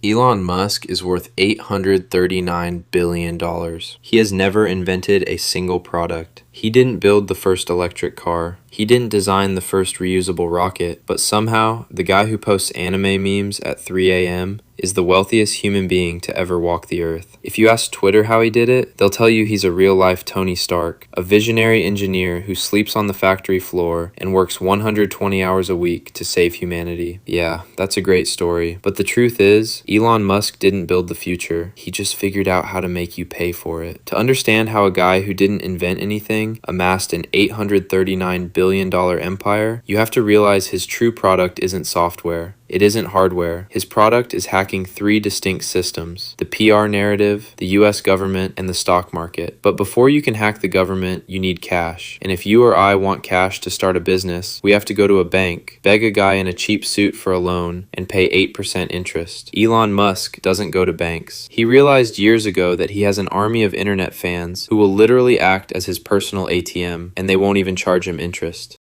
Elon Musk is worth $839 billion. He has never invented a single product. He didn't build the first electric car. He didn't design the first reusable rocket, but somehow, the guy who posts anime memes at 3 a.m. is the wealthiest human being to ever walk the earth. If you ask Twitter how he did it, they'll tell you he's a real-life Tony Stark, a visionary engineer who sleeps on the factory floor and works 120 hours a week to save humanity. Yeah, that's a great story, but the truth is, Elon Musk didn't build the future. He just figured out how to make you pay for it. To understand how a guy who didn't invent anything amassed an $839 billion empire, you have to realize his true product isn't software. It isn't hardware. His product is hacking three distinct systems: the PR narrative, the US government, and the stock market. But before you can hack the government, you need cash. And if you or I want cash to start a business, we have to go to a bank, beg a guy in a cheap suit for a loan, and pay 8% interest. Elon Musk doesn't go to banks. He realized years ago that he has an army of internet fans who will literally act as his personal ATM, and they won't even charge him interest.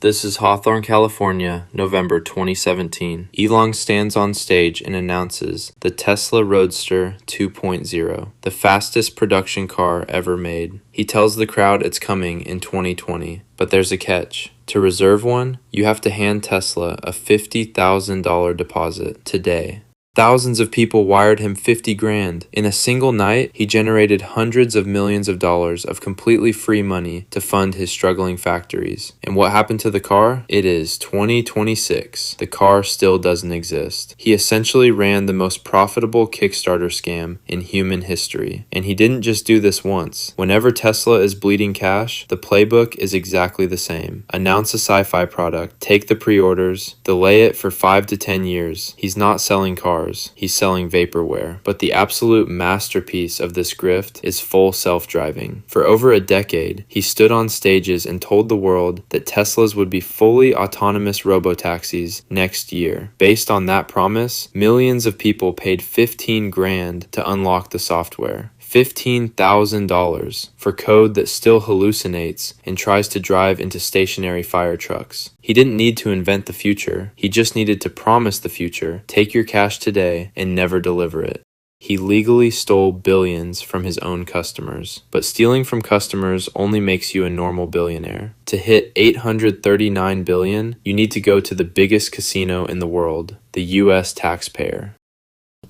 This is Hawthorne, California, November 2017. Elon stands on stage and announces the Tesla Roadster 2.0, the fastest production car ever made. He tells the crowd it's coming in 2020, but there's a catch. To reserve one, you have to hand Tesla a $50,000 deposit today. Thousands of people wired him 50 grand. In a single night, he generated hundreds of millions of dollars of completely free money to fund his struggling factories. And what happened to the car? It is 2026. The car still doesn't exist. He essentially ran the most profitable Kickstarter scam in human history. And he didn't just do this once. Whenever Tesla is bleeding cash, the playbook is exactly the same. Announce a sci-fi product, take the pre-orders, delay it for 5 to 10 years. He's not selling cars. He's selling vaporware. But the absolute masterpiece of this grift is full self-driving. For over a decade, he stood on stages and told the world that Teslas would be fully autonomous robotaxis next year. Based on that promise, millions of people paid 15 grand to unlock the software. $15,000 for code that still hallucinates and tries to drive into stationary fire trucks. He didn't need to invent the future. He just needed to promise the future, take your cash today, and never deliver it. He legally stole billions from his own customers. But stealing from customers only makes you a normal billionaire. To hit $839 billion, you need to go to the biggest casino in the world, the US taxpayer.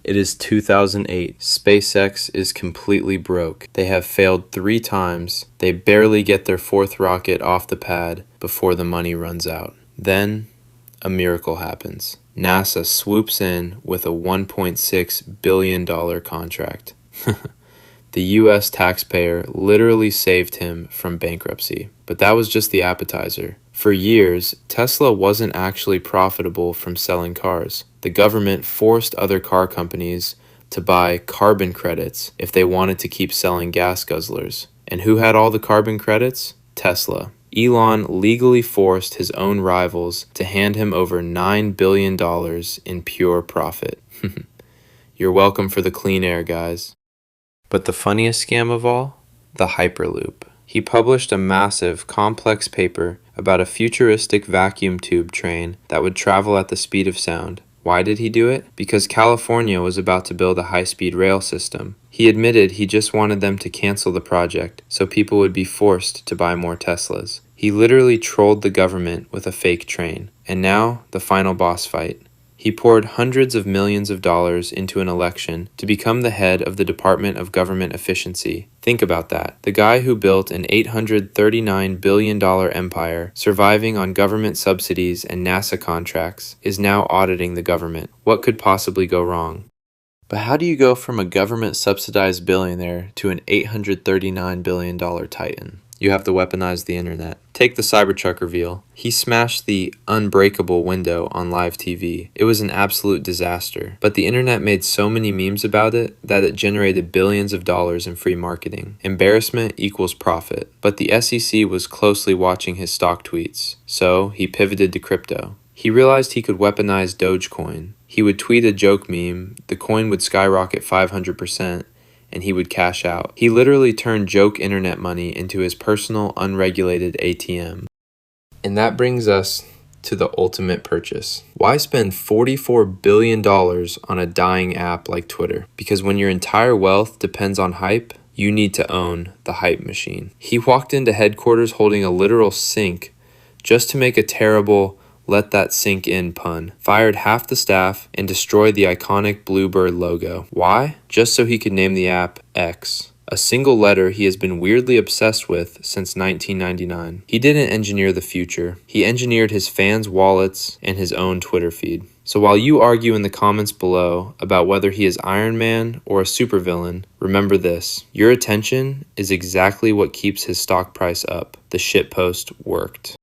It is 2008. SpaceX is completely broke. They have failed 3 times. They barely get their 4th rocket off the pad before the money runs out. Then, a miracle happens. NASA swoops in with a $1.6 billion contract. The US taxpayer literally saved him from bankruptcy. But that was just the appetizer. For years, Tesla wasn't actually profitable from selling cars. The government forced other car companies to buy carbon credits if they wanted to keep selling gas guzzlers. And who had all the carbon credits? Tesla. Elon legally forced his own rivals to hand him over $9 billion in pure profit. You're welcome for the clean air, guys. But the funniest scam of all? The Hyperloop. He published a massive, complex paper about a futuristic vacuum tube train that would travel at the speed of sound. Why did he do it? Because California was about to build a high-speed rail system. He admitted he just wanted them to cancel the project so people would be forced to buy more Teslas. He literally trolled the government with a fake train. And now, the final boss fight. He poured hundreds of millions of dollars into an election to become the head of the Department of Government Efficiency. Think about that. The guy who built an $839 billion empire, surviving on government subsidies and NASA contracts, is now auditing the government. What could possibly go wrong? But how do you go from a government-subsidized billionaire to an $839 billion titan? You have to weaponize the internet. Take the Cybertruck reveal. He smashed the unbreakable window on live TV. It was an absolute disaster. But the internet made so many memes about it that it generated billions of dollars in free marketing. Embarrassment equals profit. But the SEC was closely watching his stock tweets. So he pivoted to crypto. He realized he could weaponize Dogecoin. He would tweet a joke meme, the coin would skyrocket 500%, and he would cash out. He literally turned joke internet money into his personal unregulated ATM. And that brings us to the ultimate purchase. Why spend $44 billion on a dying app like Twitter? Because when your entire wealth depends on hype, you need to own the hype machine. He walked into headquarters holding a literal sink just to make a terrible "let that sink in" pun, fired half the staff, and destroyed the iconic Bluebird logo. Why? Just so he could name the app X, a single letter he has been weirdly obsessed with since 1999. He didn't engineer the future. He engineered his fans' wallets and his own Twitter feed. So while you argue in the comments below about whether he is Iron Man or a supervillain, remember this: your attention is exactly what keeps his stock price up. The shitpost worked.